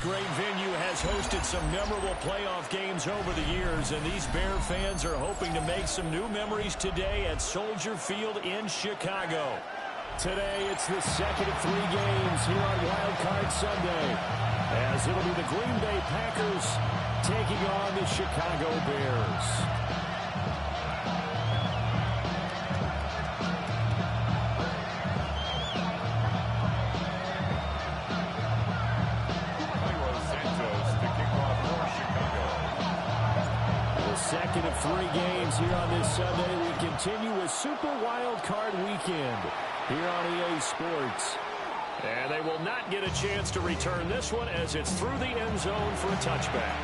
great venue has hosted some memorable playoff games over the years, and these Bear fans are hoping to make some new memories today at Soldier Field in Chicago. Today, it's the second of 3 games here on Wild Card Sunday, as it'll be the Green Bay Packers taking on the Chicago Bears. Second of 3 games here on this Sunday. We continue with Super Wild Card Weekend here on EA Sports. And they will not get a chance to return this one as it's through the end zone for a touchback.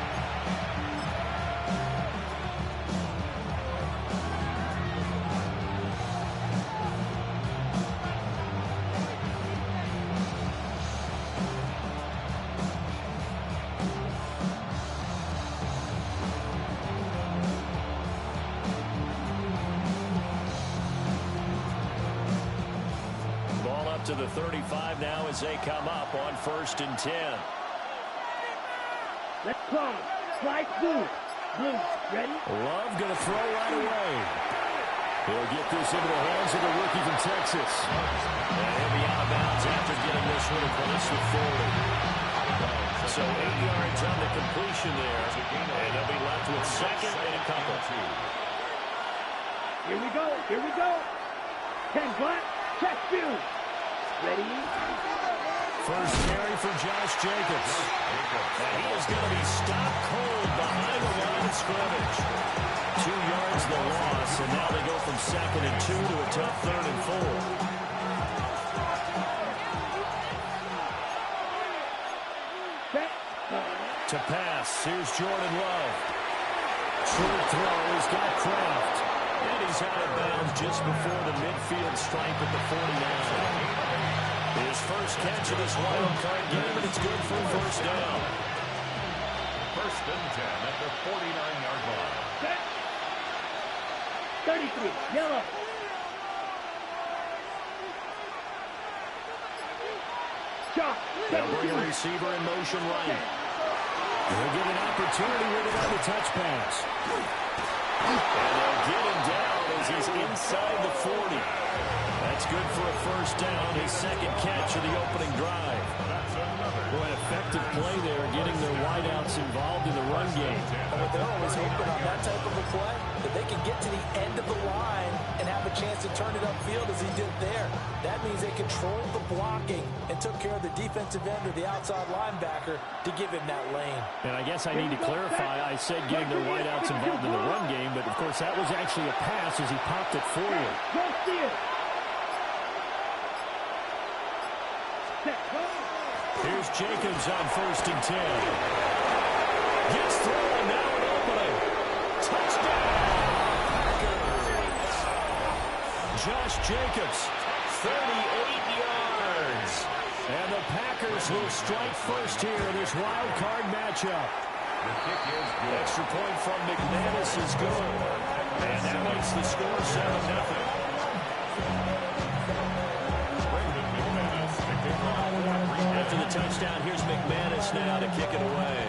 To the 35 now as they come up on 1st and 10. Let's go. Slide blue. Blue, ready? Love going to throw right away. He'll get this into the hands of the rookie from Texas. And he'll be out of bounds after getting this one across the 40. So 8 yards on the completion there. And they'll be left with second and a couple. Here we go. Here we go. 10 black. Check view. Ready? First carry for Josh Jacobs. And he is going to be stopped cold behind the line of scrimmage. 2 yards the loss, and now they go from 2nd and 2 to a tough 3rd and 4. To pass, here's Jordan Love. Short throw, he's got Kraft. And he's out of bounds just before the midfield stripe at the 49. His first catch of this wild card game, and it's good for a first down. 1st and 10 at the 49-yard line. 33, yellow. Shot. They'll bring a receiver in motion right. He'll get an opportunity with it on the touch pass. And they'll get him down as he's inside the 40. That's good for a first down, his second catch of the opening drive. Boy, an effective play there, getting their wideouts involved in the run game. They're always hoping on that type of a play that they can get to the end of the line and have a chance to turn it upfield as he did there. That means they controlled the blocking and took care of the defensive end or the outside linebacker to give him that lane. And I guess I need to clarify, I said getting their wideouts involved in the run game, but of course that was actually a pass as he popped it forward. Here's Jacobs on 1st and 10. Gets through, now an opening. Touchdown! Josh Jacobs, 38 yards. And the Packers will strike first here in this wild card matchup. The kick is good. Extra point from McManus is good. And that makes the score 7-0. After the touchdown, here's McManus now to kick it away.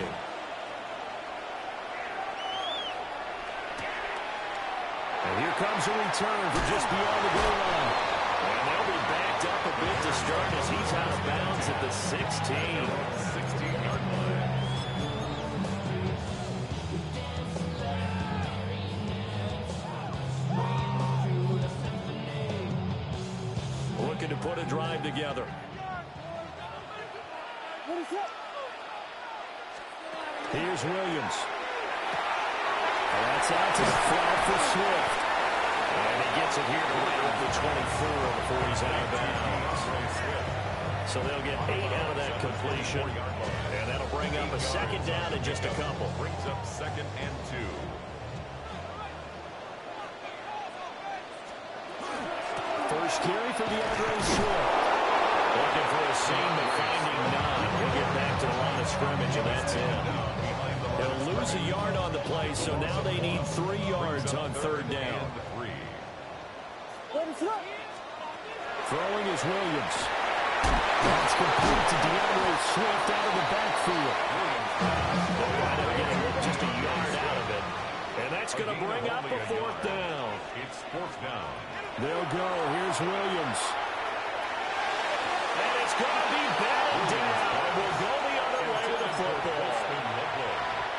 And here comes a return for just beyond the goal line. And they'll be backed up a bit to start as he's out of bounds at the 16. 16-yard line. Looking to put a drive together. Here's Williams. That's out to the flat for Swift. And he gets it here right at the 24 before he's out of bounds. So they'll get 8 out of that completion. And that'll bring up a second down in just a couple. Brings up 2nd and 2. First carry for DeAndre Swift. Looking for a seam, but finding none. He'll get back to the line of scrimmage, and that's it. They'll lose a yard on the play, so now they need 3 yards on 3rd down. Throwing is Williams. That's complete to DeAndre Swift out of the backfield. They'll wind up getting just a yard out of it. And that's going to bring up a fourth down. It's fourth down. They'll go. Here's Williams. And it's going to be batted down. We'll go the other way with the football.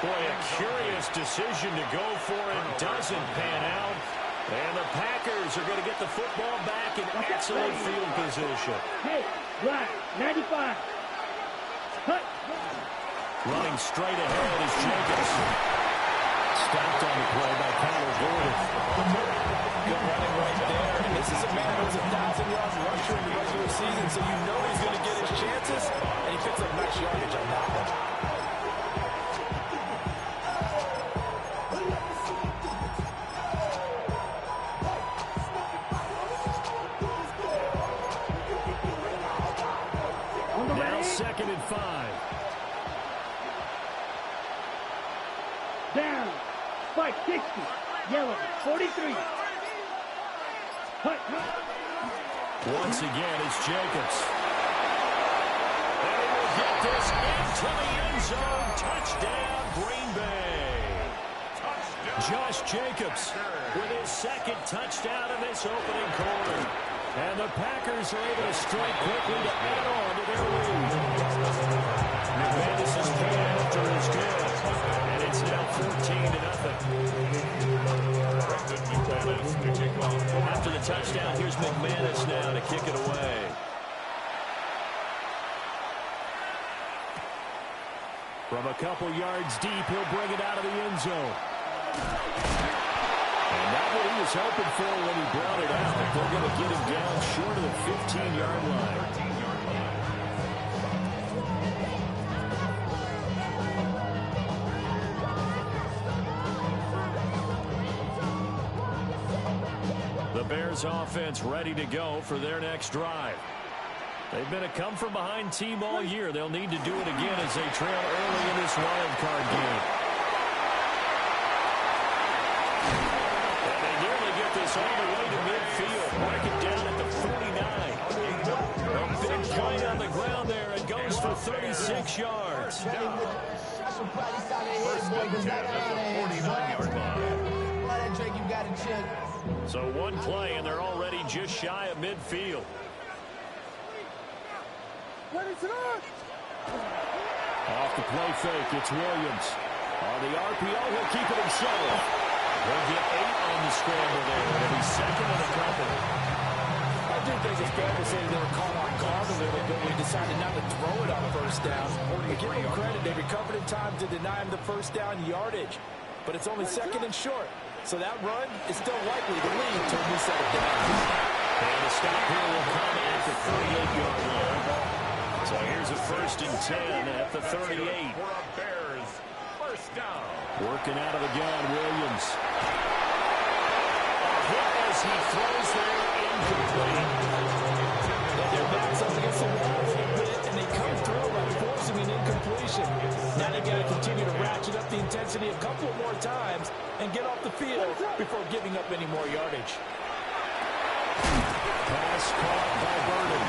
Boy, a curious decision to go for it. Doesn't pan out. And the Packers are going to get the football back in excellent field position. Hey, right, 95. Cut. Running straight ahead is Jacobs. Stopped on the play by Kyler Gordon. Good running right there. And this is a man who's a 1,000-yard rusher in the regular season, so you know he's going to get his chances, and he picks up nice yardage on that one. Now 2nd and 5. Down. Spike 60. Yellow 43. Cut. Once again, it's Jacobs. And he will get this into the end zone. Touchdown, Green Bay. Josh Jacobs with his 2nd touchdown in this opening quarter. And the Packers are able to strike quickly to add on to their lead. McManus' pay after is good. And it's now 14-0. After the touchdown, here's McManus now to kick it away. From a couple yards deep, he'll bring it out of the end zone. And not what he was hoping for when he brought it out. They're going to get him down short of the 15-yard line. The Bears offense ready to go for their next drive. They've been a come-from-behind team all year. They'll need to do it again as they trail early in this wild card game. And they nearly get this all the way to midfield. Mark it down at the 49. A big play on the ground there. It goes for 36 yards. First and 10 at the 49-yard line. So one play, and they're already just shy of midfield. Off the play fake, it's Williams. On the RPO, he'll keep it himself. He'll get 8 on the scramble there. He'll be second in the company. I do think it's fair to say they were caught on guard a little bit when he decided not to throw it on first down. But give him credit, they recovered in time to deny him the first down yardage. But it's only 2nd and short. So that run is still likely to lead to a new set of downs. And the stop here will come at the 38-yard line. So here's a 1st and 10 at the 38. For a Bears first down. Working out of the gun, Williams. A hit as he throws there, incomplete. Their backs up against the wall a little bit, and they come through by forcing an incompletion. Now they've got to continue to ratchet up the intensity a couple more times and get off the field before giving up any more yardage. Pass caught by Burden.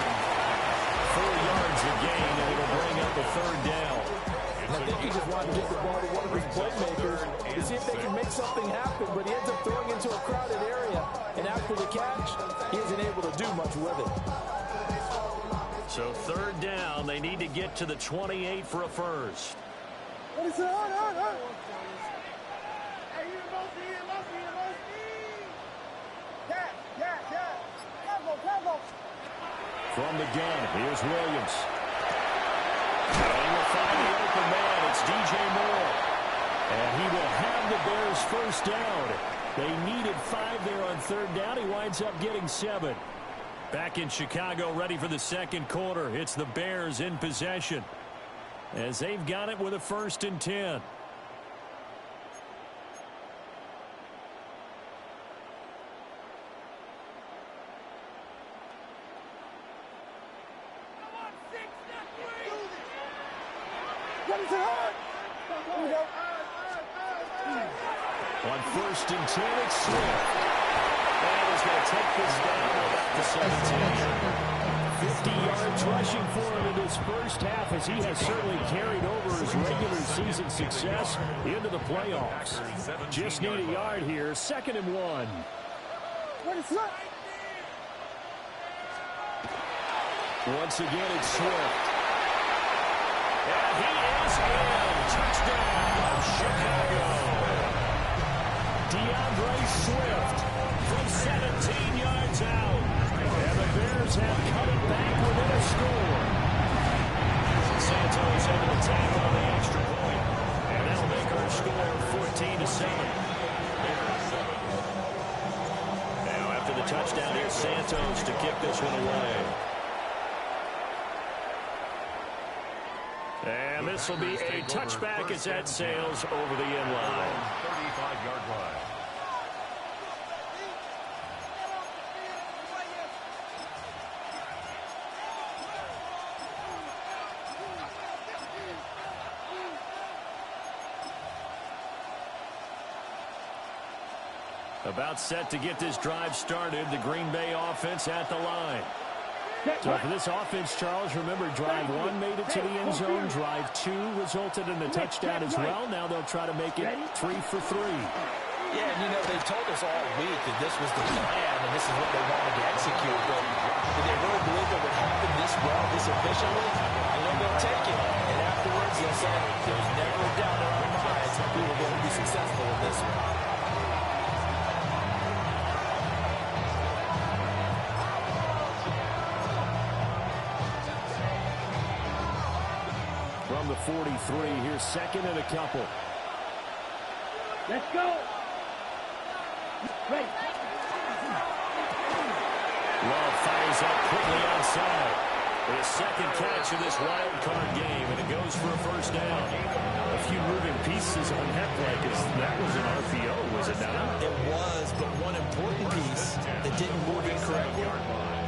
4 yards a gain, and it'll bring up a 3rd down. I think he just wanted to get the ball to one of his playmakers to see if they can make something happen, but he ends up throwing into a crowded area, and after the catch, he isn't able to do much with it. So 3rd down, they need to get to the 28 for a first. From the gun, here's Williams. And he will find the open man. It's DJ Moore. And he will have the Bears first down. They needed 5 there on 3rd down. He winds up getting 7. Back in Chicago, ready for the 2nd quarter. It's the Bears in possession as they've got it with a 1st and 10. On 1st and 10, it's Swift. And he's going to take this down about the 17. 50 yards rushing for him in this first half, as he has certainly carried over his regular season success into the playoffs. Just need a yard here. 2nd and 1. Once again, it's Swift. And he is in. Touchdown, Chicago. DeAndre Swift from 17 yards out. And the Bears have cut it back within a score. Santos having a tackle on the extra point. And that'll make our score 14-7. Now after the touchdown, here's Santos to kick this one away. And this will be a touchback as that sails over the end line. 35-yard line. About set to get this drive started. The Green Bay offense at the line. So for this offense, Charles, remember, drive 1 made it to the end zone. Drive 2 resulted in a touchdown as well. Now they'll try to make it 3 for 3. Yeah, and they told us all week that this was the plan and this is what they wanted to execute. But did they really believe it would happen this well, this efficiently? They'll take it. And afterwards, they'll say, there was never a doubt in our minds that we were going to be successful in this one. From the 43, here's 2nd and a couple. Let's go. Right. Love fires up quickly outside. His 2nd catch of this wild card game, and it goes for a first down. A few moving pieces on that play, because that was an RPO, was it not? It was, but one important piece that didn't move in correctly,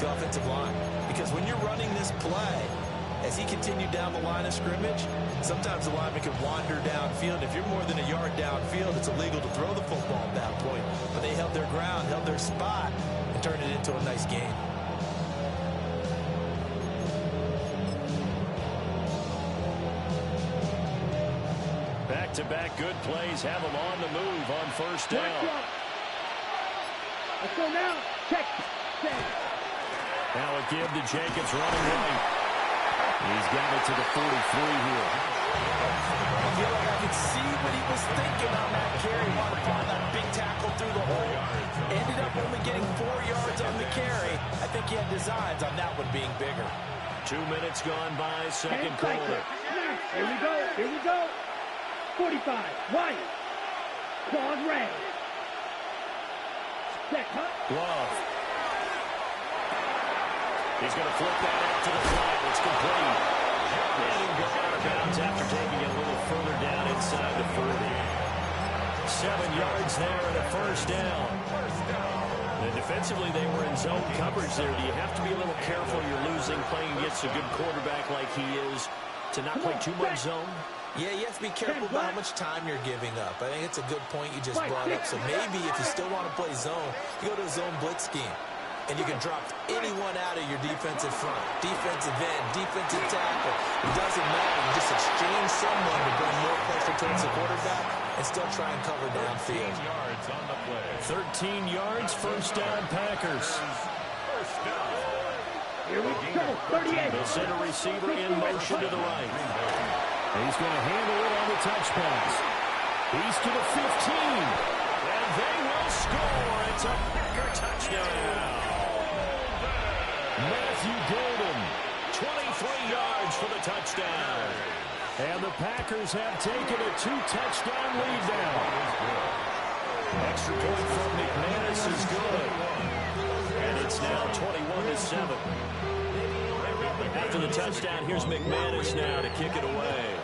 the offensive line. Because when you're running this play, as he continued down the line of scrimmage, sometimes the lineman can wander downfield. If you're more than a yard downfield, it's illegal to throw the football at that point. But they held their ground, held their spot, and turned it into a nice game. Back-to-back good plays have them on the move on first down. Let's go now. Check. Now a give to Jacobs running right. He's got it to the 43 here. I feel like I could see what he was thinking on that carry. Wanted to find that big tackle through the hole. Ended up only getting 4 yards on the carry. I think he had designs on that one being bigger. 2 minutes gone by, 2nd quarter. Here we go. Here we go. 45. White. Claude Ray. Check. Love. He's going to flip that out to the flat. It's complete. And he'll go out of bounds after taking it a little further down inside the 40. 7 yards there and a first down. And defensively, they were in zone coverage there. Do you have to be a little careful? You're losing, playing against a good quarterback like he is, to not play too much zone? Yeah, you have to be careful about how much time you're giving up. I think it's a good point you just brought up. So maybe if you still want to play zone, you go to a zone blitz scheme. And you can drop anyone out of your defensive front, defensive end, defensive tackle. It doesn't matter. You just exchange someone to bring more pressure towards the quarterback and still try and cover downfield. 13 yards, first down, Packers. Here we go. 38. They'll send a receiver in motion to the right. He's going to handle it on the touch pass. He's to the 15. And they will score. It's a Packer touchdown. Matthew Golden, 23 yards for the touchdown. And the Packers have taken a 2-touchdown lead now. Extra point from McManus is good. And it's now 21-7. After the touchdown, here's McManus now to kick it away.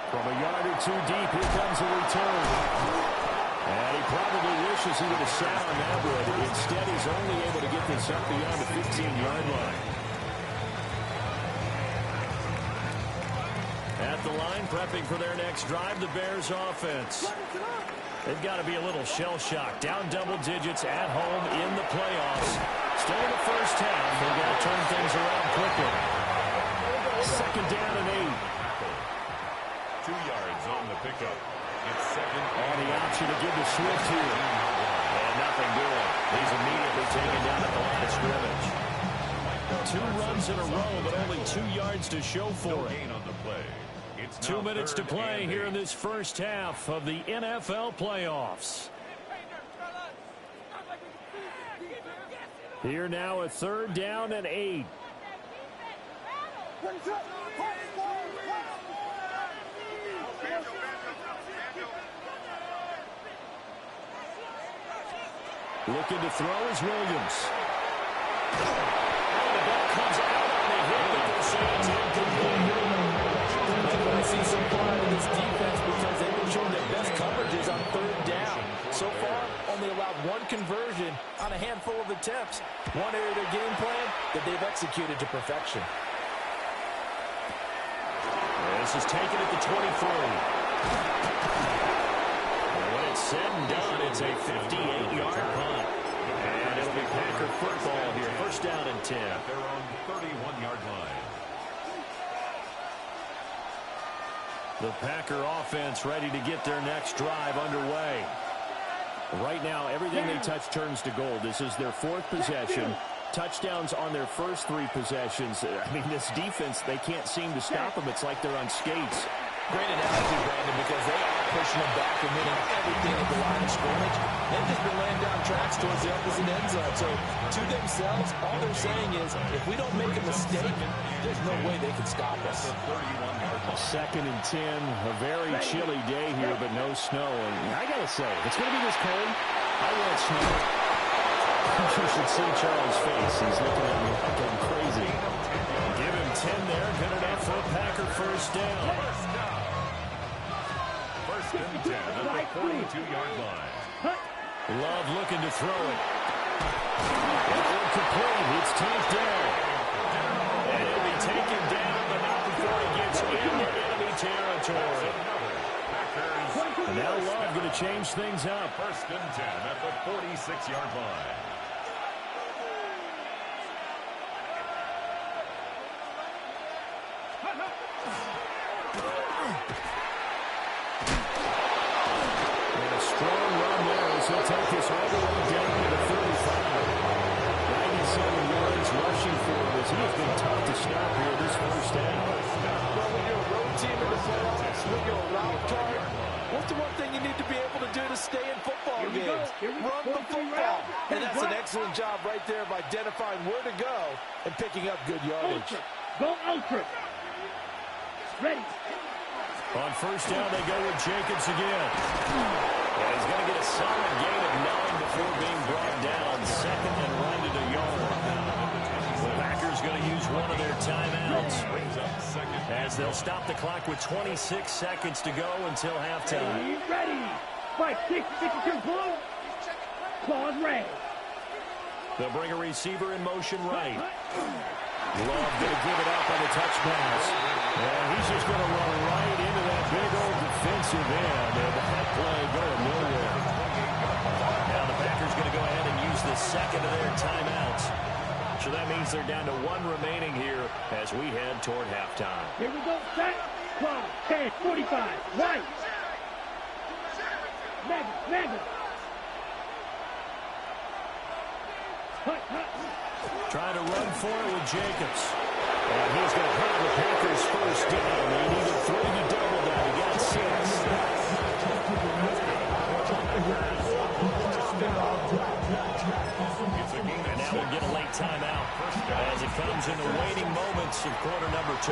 From a yard or two deep, here comes a return. And he probably wishes he would have sat on that one. Instead, he's only able to get this up beyond the 15-yard line. At the line, prepping for their next drive, the Bears offense. They've got to be a little shell-shocked. Down double digits at home in the playoffs. Still in the first half. They've got to turn things around quickly. Second down and 8. 2 yards on the pickup. It's second. On the option to give to Swift here. And nothing doing. He's immediately taken down at the line of scrimmage. 2 runs in a row, but only 2 yards to show for it. On the play. It's 2 minutes to play here in this first half of the NFL playoffs. Here now, a third down and 8. Looking to throw is Williams. And the ball comes out on the hit, but they'll say it's incomplete. I see some pride in this defense because they've been showing their best coverages on third down. So far, only allowed 1 conversion on a handful of attempts. One area of their game plan that they've executed to perfection. This is taken at the 23. When it's said and done, it's a 58-yard punt. And it'll be Packer football here. First down and 10. They're on the 31-yard line. The Packer offense ready to get their next drive underway. Right now, everything they touch turns to gold. This is their 4th possession. Touchdowns on their first 3 possessions. I mean, this defense, they can't seem to stop them. It's like they're on skates. Great analogy, Brandon, because they are pushing them back and winning everything at the line of scrimmage. They've just been laying down tracks towards the opposite end zone. So, to themselves, all they're saying is, if we don't make a mistake, there's no way they can stop us. Second and 10, a very chilly day here, but no snow. And I got to say, if it's going to be this cold, I want snow. You should see Charles' face. He's looking at me like I'm crazy. Give him 10 there. Good enough for a Packer first down. First and 10 at the 42-yard line. Love looking to throw it. Incomplete. It's tapped down. And it'll be taken down, but not before he gets into enemy territory. And now Love going to change things up. First and 10 at the 46-yard line. He'll take this all the way down to the 35. 97 yards rushing for him as he has been tough to stop here this first half. Well, when you're a road team in the playoffs, when you're a wild card, what's the one thing you need to be able to do to stay in football games? Run the football. And that's an excellent job right there of identifying where to go and picking up good yardage. Go ultra. Ready. On first down, they go with Jacobs again. And he's going to get a solid gain of 9 before being brought down. Second and run to the yard. The Packers going to use one of their timeouts as they'll stop the clock with 26 seconds to go until halftime. Ready. 5, 6, 52, blue. Claws red. They'll bring a receiver in motion right. Love going to give it up on the touch pass. And he's just going to run right into that big old defensive end. And that play going nowhere. Now the Packers going to go ahead and use the second of their timeouts. So that means they're down to 1 remaining here as we head toward halftime. Here we go. Set. Clock. 10, 45. Right. Mega. Trying to run for it with Jacobs. And he's going to have the Packers first down. They needed 3 to double that. He got 6. And now we'll get a late timeout as it comes in the waning moments of quarter number 2.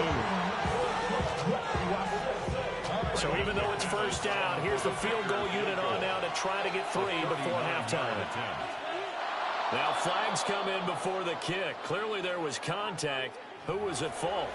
So even though it's first down, here's the field goal unit on now to try to get 3 before halftime. Now flags come in before the kick. Clearly there was contact. Who was at fault?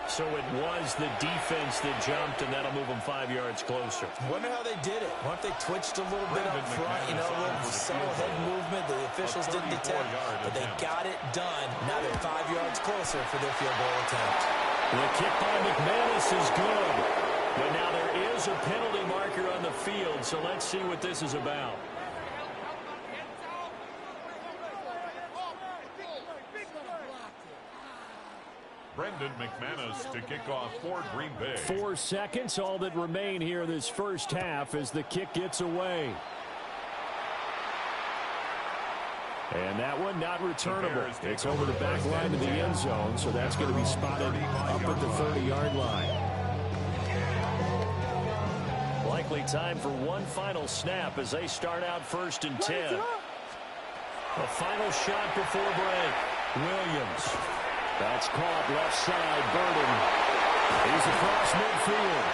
So it was the defense that jumped, and that'll move them 5 yards closer. Wonder how they did it. Wonder if they twitched a little bit up front, a little subtle head movement the officials didn't detect, but they got it done. Now they're 5 yards closer for their field goal attempt. The kick by McManus is good. But now there is there's a penalty marker on the field, so let's see what this is about. Brendan McManus to kick off for Green Bay. 4 seconds, all that remain here in this first half as the kick gets away. And that one not returnable. It's over the back line of the end zone, so that's going to be spotted up at the 30-yard line. Likely time for one final snap as they start out 1st and 10. A final shot before break. Williams. That's caught left side. Burden. He's across midfield.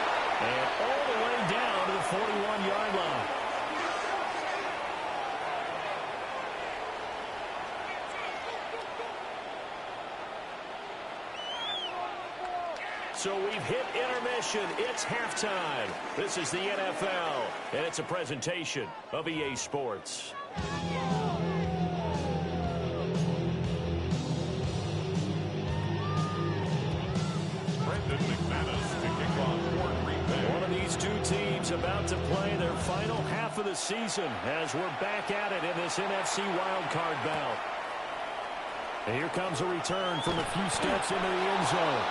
And all the way down to the 41-yard line. So we've hit intermission. It's halftime. This is the NFL, and it's a presentation of EA Sports. Brendan McManus to kick off for Green Bay. One of these two teams about to play their final half of the season as we're back at it in this NFC wildcard bout. And here comes a return from a few steps into the end zone.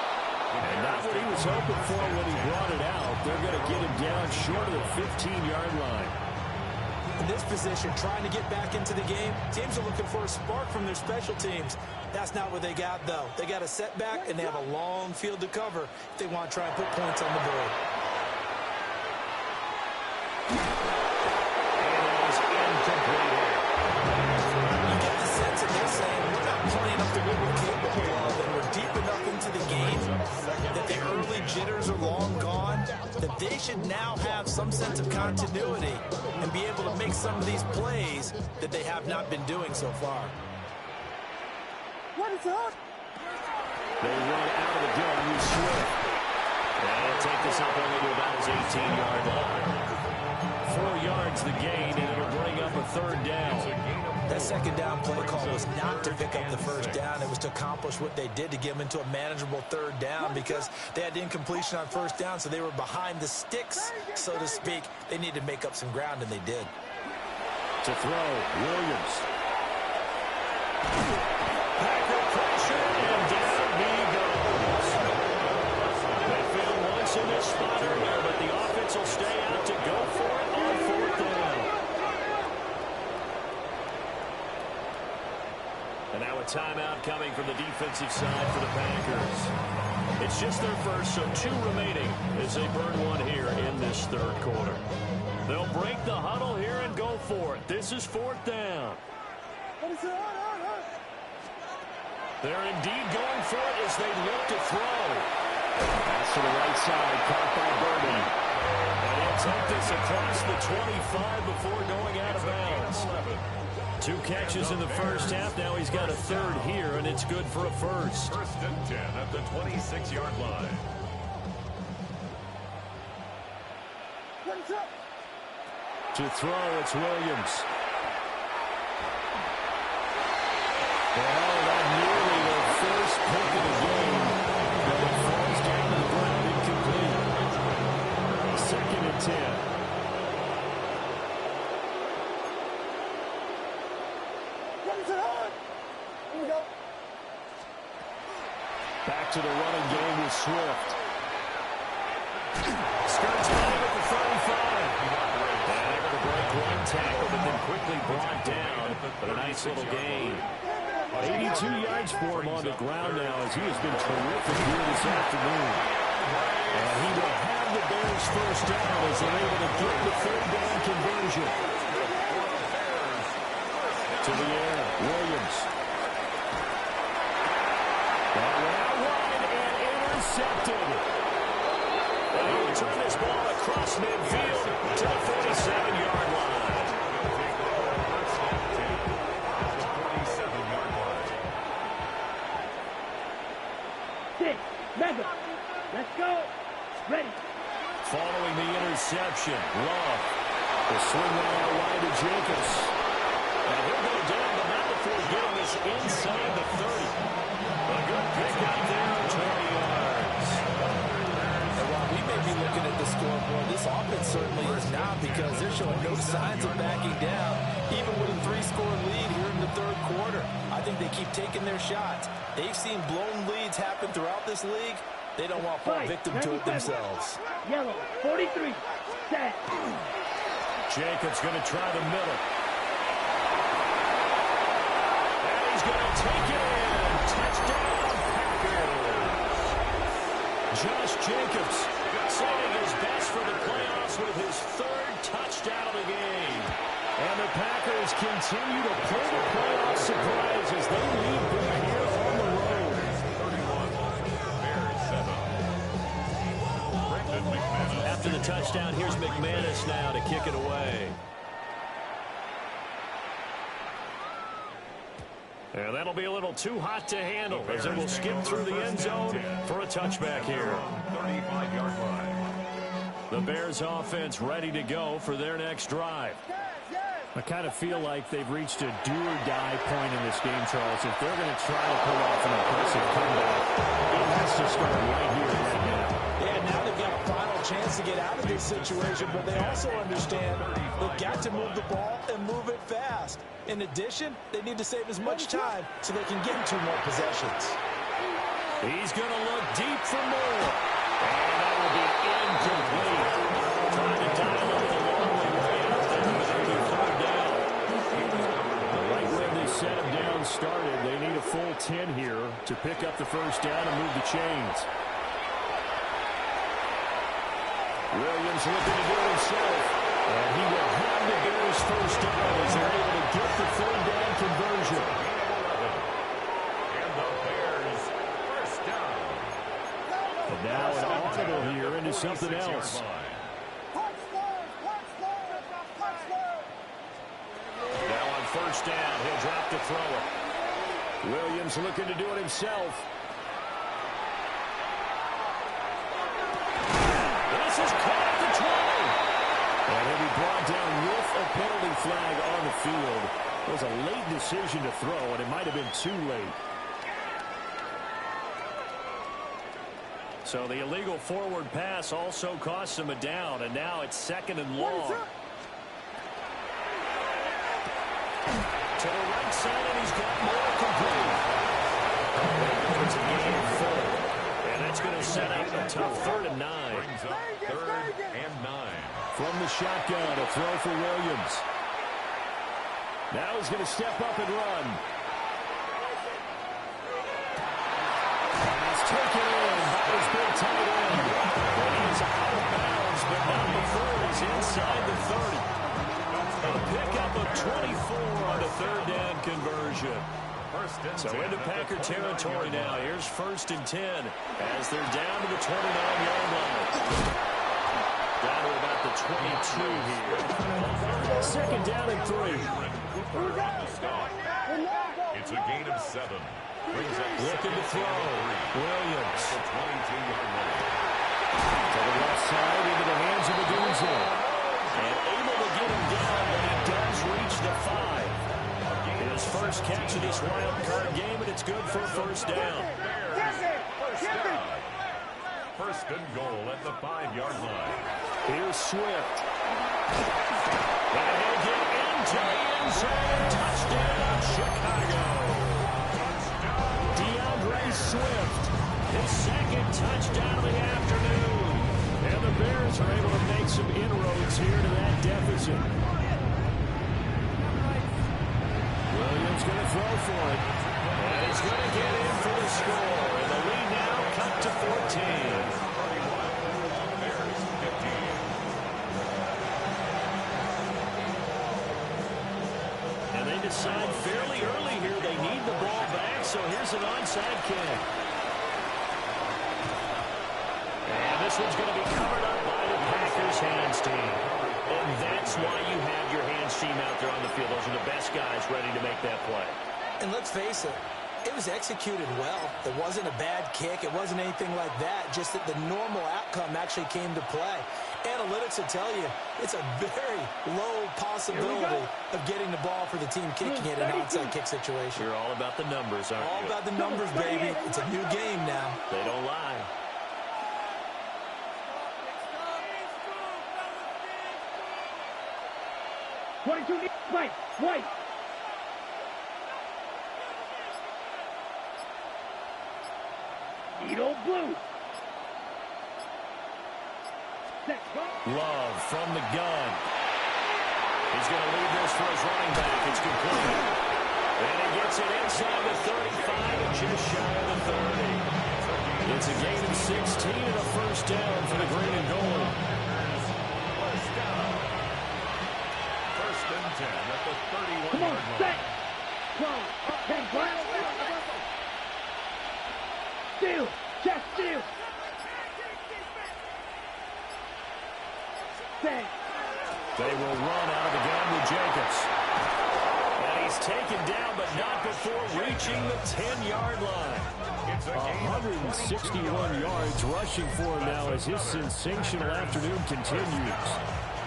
And not what he was hoping for when he brought it out. They're going to get him down short of the 15-yard line. In this position, trying to get back into the game, teams are looking for a spark from their special teams. That's not what they got, though. They got a setback, and they have a long field to cover if they want to try and put points on the board. And it is incomplete. You get the sense that they're saying, we're not playing up to what we're capable of, and we're deep enough into the game that the early jitters are long gone, that they should now have some sense of continuity and be able to make some of these plays that they have not been doing so far. What is up? They run out of the gun with Swift. And take this up only to about his 18-yard line. 4 yards the gain, and it'll bring up a 3rd down. That second down play call was not to pick up the first down. It was to accomplish what they did to get them into a manageable 3rd down because they had incompletion on 1st down, so they were behind the sticks, so to speak. They needed to make up some ground, and they did. To throw, Williams. Packer pressure, and down he goes. They failed once in this spot earlier, but the offense will stay out to go for it on 4th down. And now a timeout coming from the defensive side for the Packers. It's just their first, so 2 remaining as they burn one here in this 3rd quarter. They'll break the huddle here and go for it. This is 4th down. They're indeed going for it as they look to throw. Pass to the right side, caught by Burden. And he'll take this across the 25 before going out of bounds. 2 catches in the first half. Now he's got a 3rd here, and it's good for a 1st. 1st and 10 at the 26-yard line. What's up? To throw, it's Williams. Oh, that nearly their first pick of the game. But it falls down to the ground incomplete. 2nd and 10. Here we go. Back to the running game with Swift. Skirts by at the 35. And able to break one tackle, but then quickly brought down. But a nice little gain. 82 yards for him on the ground now as he has been terrific here this afternoon. And he will have the Bears' first down as they're able to get the 3rd down conversion. To the air, Williams. That went out wide and intercepted. And he will turn this ball across midfield to the 47-yard line. Mega. Let's go. Ready. Following the interception, Love will swing that out wide to Jacobs. And he'll go down, but not before getting this inside the 30. A good pick out there on 20 yards. And while we may be looking at the scoreboard. This offense certainly is not, because they're showing no signs of backing down, even with a 3-score lead here in the third quarter. I think they keep taking their shots. They've seen blown leads happen throughout this league. They don't want to fall victim to it themselves. Yellow, 43, set. Jacobs going to try the middle. And he's going to take it in. Touchdown, Packers. Josh Jacobs saving his best for the playoffs with his 3rd touchdown of the game. And the Packers continue to pull the playoff surprise as they lead big here on the road. 31, Bears 7. Brendan McManus. After the touchdown, here's McManus now to kick it away. And that'll be a little too hot to handle as it will skip through the end zone for a touchback here. 35-yard line. The Bears offense ready to go for their next drive. I kind of feel like they've reached a do-or-die point in this game, Charles. If they're going to try to pull off an impressive comeback, it has to start right here, right now. Yeah, now they've got a final chance to get out of this situation, but they also understand they've got to move the ball and move it fast. In addition, they need to save as much time so they can get 2 more possessions. He's going to look deep for more. And that will be incomplete. Trying to dial up the long way out there, but it'll be 3rd down. Right where this set him down started, they need a full 10 here to pick up the 1st down and move the chains. Williams looking to do it himself. And he will have the Bears 1st down as they're able to get the 3rd down conversion. And the Bears 1st down. And now an audible here into something else. Now on 1st down, he'll drop to throw it. Williams looking to do it himself. This is caught at the 20. And he'll be brought down with a penalty flag on the field. It was a late decision to throw, and it might have been too late. So the illegal forward pass also cost him a down, and now it's 2nd and long. To the right side, and he's got more complete. It's a game full. And that's going to set up a tough 3rd and 9. Brings up 3rd and 9. From the shotgun, a throw for Williams. Now he's going to step up and run. And he's taken in by his big tight end. And he's out of bounds, but not before he's inside the 30. A pickup of 24 on a 3rd down conversion. So into Packer territory now. Here's 1st and 10 as they're down to the 29-yard line. Down to about the 22 here. 2nd down and 3. It's a gain of 7. Looking to throw. Williams. The 22-yard line. To the left side into the hands of Odunze. And able to get him down, but he does reach the 5. His first catch of this wild card game, and it's good for a 1st down. First down. 1st and goal at the 5-yard line. Here's Swift. And he'll get into the end zone. Touchdown, Chicago. DeAndre Swift, his 2nd touchdown of the afternoon. And the Bears are able to make some inroads here to that deficit. Williams going to throw for it. And he's going to get in for the score. And the lead now cut to 14. Decide fairly early here they need the ball back, so here's an onside kick. And this one's going to be covered up by the Packers hands team. And that's why you have your hands team out there on the field. Those are the best guys ready to make that play. And let's face it, it was executed well. It wasn't a bad kick. It wasn't anything like that. Just that the normal outcome actually came to play. Analytics will tell you it's a very low possibility of getting the ball for the team kicking it in an onside kick situation. You're all about the numbers, aren't you? All about the numbers, baby. It's a new game now. They don't lie. 22, right, white. Needle blue. Set, right. Love from the gun. He's going to leave this for his running back. It's complete. And he gets it inside the 35 and just shy of the 30. It's a gain of 16 and a first down for the green and gold. First down. First and 10 at the 31-yard Come on, line. set. 12, 10, right. Steal, just steal. Set. They will run out of the gun with Jacobs. And he's taken down, but not before reaching the 10-yard line. It's a gain of 161 yards rushing for him now as his sensational afternoon continues.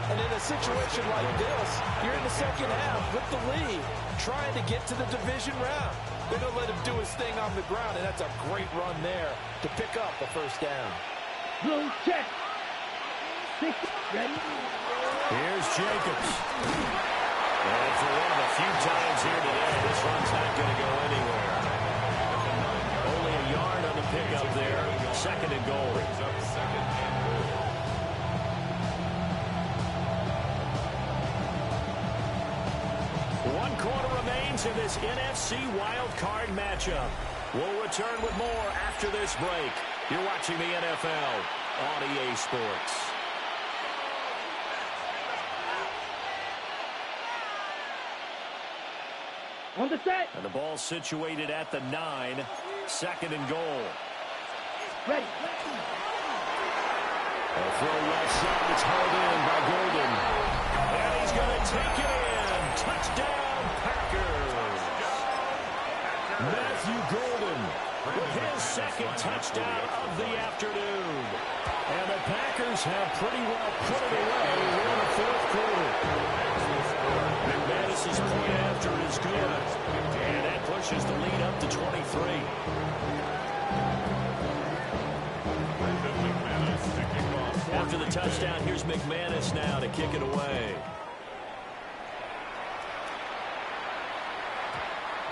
And in a situation like this, you're in the second half with the lead, trying to get to the division round. They're going to let him do his thing on the ground, and that's a great run there to pick up a first down. Blue check. 6, ready. Here's Jacobs. And for one of the few times here today, this run's not going to go anywhere. Only a yard on the pickup there. Second and goal. Brings up second and goal. One quarter remains in this NFC wildcard matchup. We'll return with more after this break. You're watching the NFL on EA Sports. On the set. And the ball situated at the 9. Second and goal. Ready. A throw left side. It's hauled in by Golden. And he's going to take it in. Touchdown, Packers. Matthew Golden with his second touchdown of the afternoon. And the Packers have pretty well put it away here in the fourth quarter. McManus's point after is good. And that pushes the lead up to 23. After the touchdown, here's McManus now to kick it away.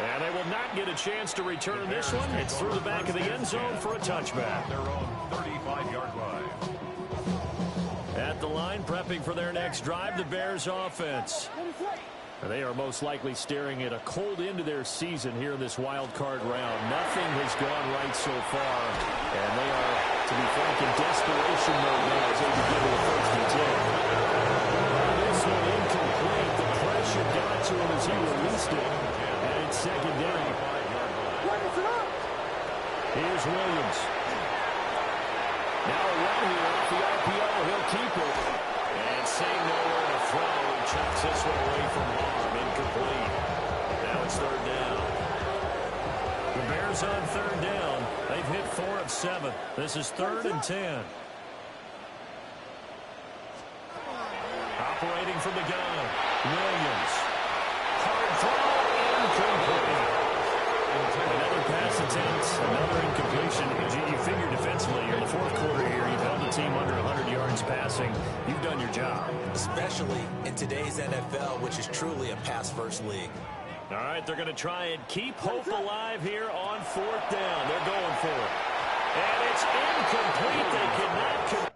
And they will not get a chance to return this one. It's through the back of the end zone for a touchback. Their own 35-yard line. At the line, prepping for their next drive, the Bears offense. They are most likely staring at a cold end to their season here in this wild card round. Nothing has gone right so far, and they are, to be frank, in desperation mode now as they begin with first and 10. This one incomplete. The pressure got to him as he released it, and it's second down. Here's Williams. Now a run here off the RPO. He'll keep it. And seeing nowhere to throw, he chucks this one away from harm. Incomplete. Now it's third down. The Bears on third down. They've hit 4 of 7. This is 3rd and 10. Operating from the gun. Williams. Hard throw. Incomplete. Another pass attempt. Another incompletion. You figure defensively in the fourth quarter here, you've held the team under 100 yards passing. You've done your job. Especially in today's NFL, which is truly a pass-first league. All right, they're going to try and keep hope alive here on 4th down. They're going for it. And it's incomplete. They cannot